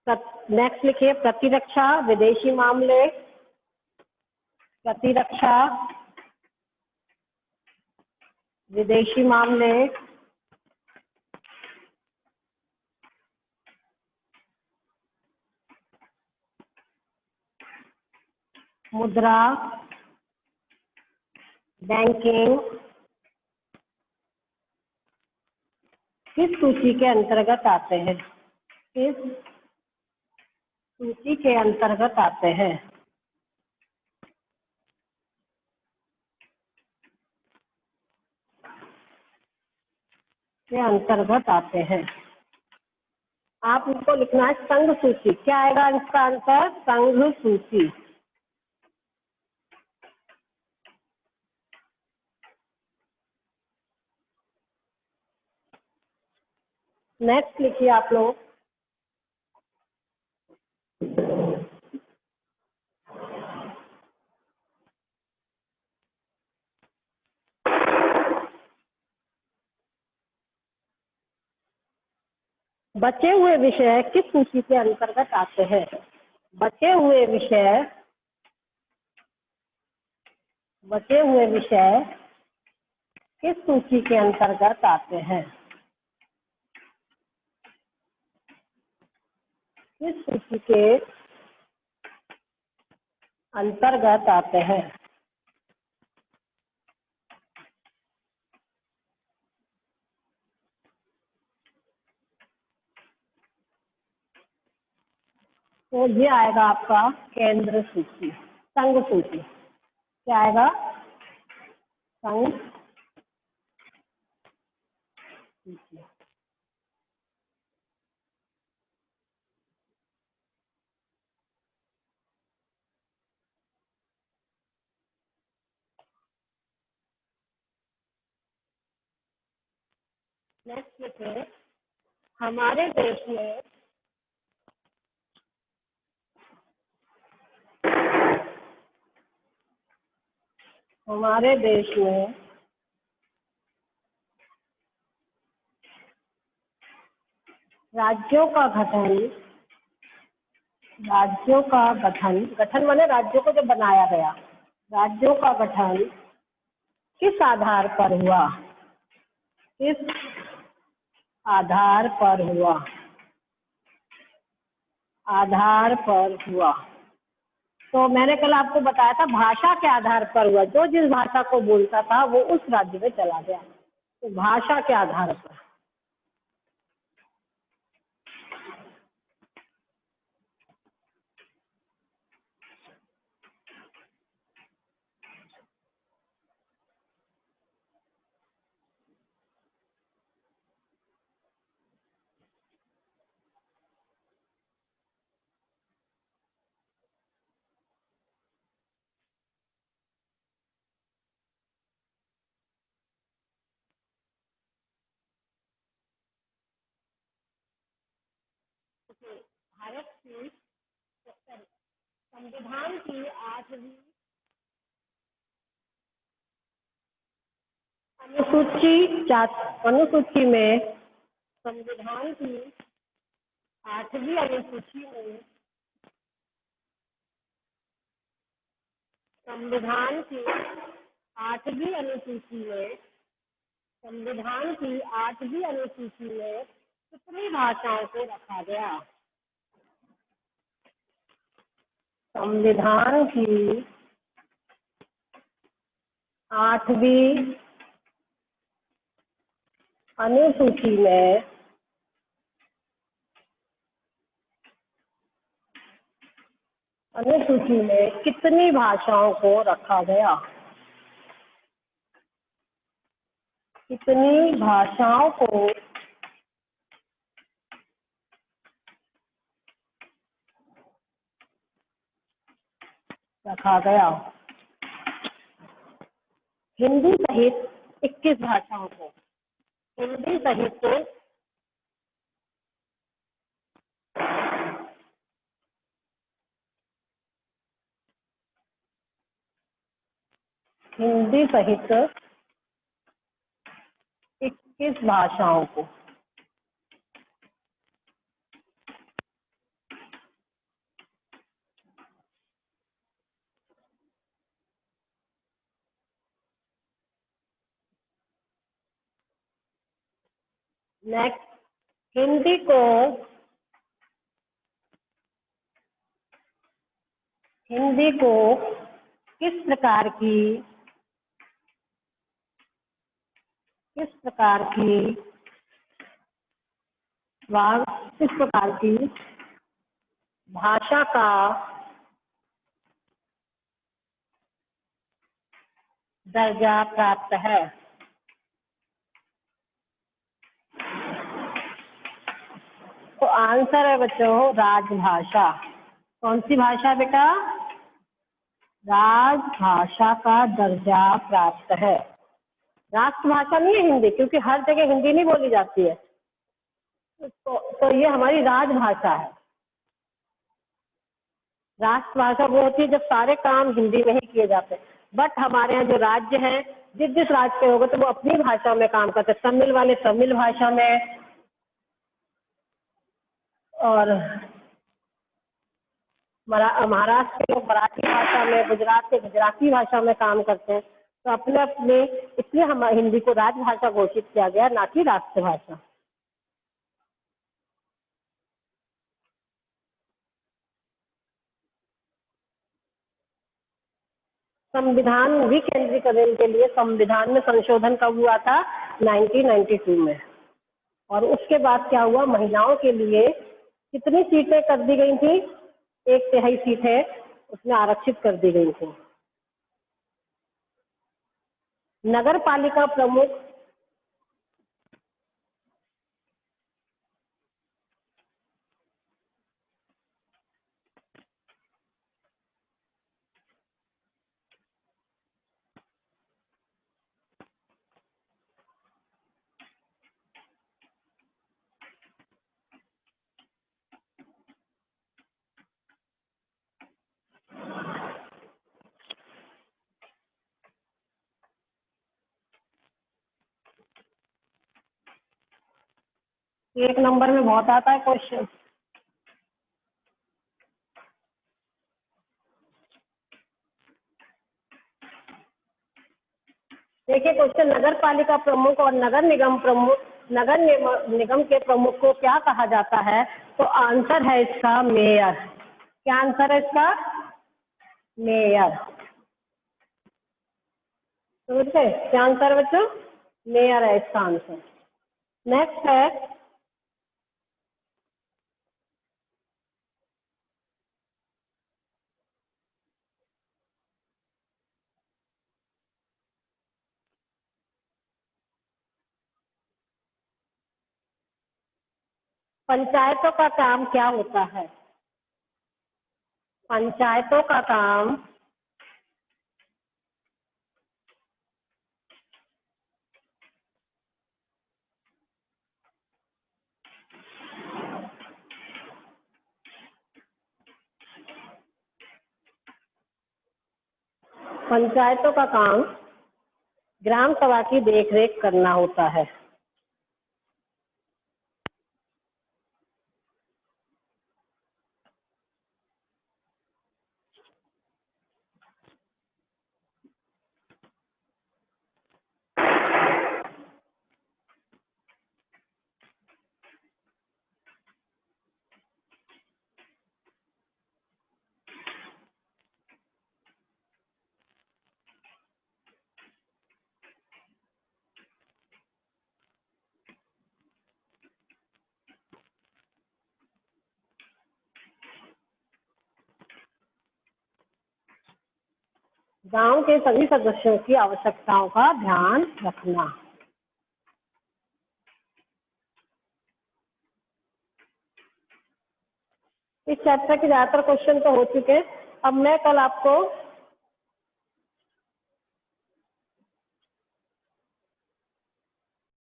Next लिखिए प्रतिरक्षा विदेशी मामले, प्रतिरक्षा विदेशी मामले, मुद्रा, बैंकिंग किस सूची के अंतर्गत आते हैं? किस सूची के अंतर्गत आते हैं? के अंतर्गत आते हैं। आप उनको लिखना है संघ सूची। क्या आएगा इसका आंसर? संघ सूची। नेक्स्ट लिखिए आप लोग बचे हुए विषय किस सूची के अंतर्गत आते हैं? बचे हुए विषय किस सूची के अंतर्गत आते हैं? किस सूची के अंतर्गत आते हैं? तो ये आएगा आपका केंद्र सूची, संघ सूची। क्या आएगा? संघ सूची। नेक्स्ट लिखिए हमारे देश में राज्यों का गठन माने राज्यों को जब बनाया गया, राज्यों का गठन किस आधार पर हुआ? किस आधार पर हुआ? आधार पर हुआ। तो मैंने कल आपको बताया था भाषा के आधार पर हुआ। जो जिस भाषा को बोलता था वो उस राज्य में चला गया। तो भाषा के आधार पर। भारत की संविधान की 8वीं अनुसूची में संविधान की 8वीं अनुसूची में संविधान की 8वीं अनुसूची में कितनी भाषाओं को रखा गया? संविधान की 8वीं अनुसूची में कितनी भाषाओं को रखा गया? कितनी भाषाओं को रखा गया? हिंदी सहित 21 भाषाओं को। हिंदी सहित 21 भाषाओं को। नेक्स्ट, हिंदी को किस प्रकार की भाषा का दर्जा प्राप्त है? तो आंसर है बच्चों राजभाषा। कौन सी भाषा बेटा? राजभाषा का दर्जा प्राप्त है। राष्ट्रभाषा नहीं है हिंदी, क्योंकि हर जगह हिंदी नहीं बोली जाती है। तो ये हमारी राजभाषा है। राष्ट्रभाषा वो होती है जब सारे काम हिंदी में ही किए जाते हैं। बट हमारे यहाँ जो राज्य है, जिस राज्य के होगा तो वो अपनी भाषा में काम करते हैं। तमिल वाले तमिल भाषा में, और महाराष्ट्र के लोग मराठी भाषा में, गुजरात के गुजराती भाषा में काम करते हैं। तो अपने अपने, इसलिए हम हिंदी को राजभाषा घोषित किया गया, ना कि राष्ट्रभाषा। संविधान विकेंद्रीकरण के लिए संविधान में संशोधन कब हुआ था? 1992 में। और उसके बाद क्या हुआ? महिलाओं के लिए कितनी सीटें कर दी गई थी? 1/3 सीटें उसमें आरक्षित कर दी गई थी। नगर पालिका प्रमुख एक नंबर में बहुत आता है क्वेश्चन। देखिए क्वेश्चन, नगर पालिका प्रमुख और नगर निगम के प्रमुख को क्या कहा जाता है? तो आंसर है इसका मेयर। क्या आंसर है इसका? मेयर। समझ गए? क्या आंसर है बच्चों? मेयर है इसका आंसर। नेक्स्ट है, पंचायतों का काम क्या होता है? पंचायतों का काम पंचायतों का काम ग्राम सभा की देखरेख करना होता है। गांव के सभी सदस्यों की आवश्यकताओं का ध्यान रखना। इस चैप्टर के ज्यादातर क्वेश्चन तो हो चुके हैं। अब मैं कल आपको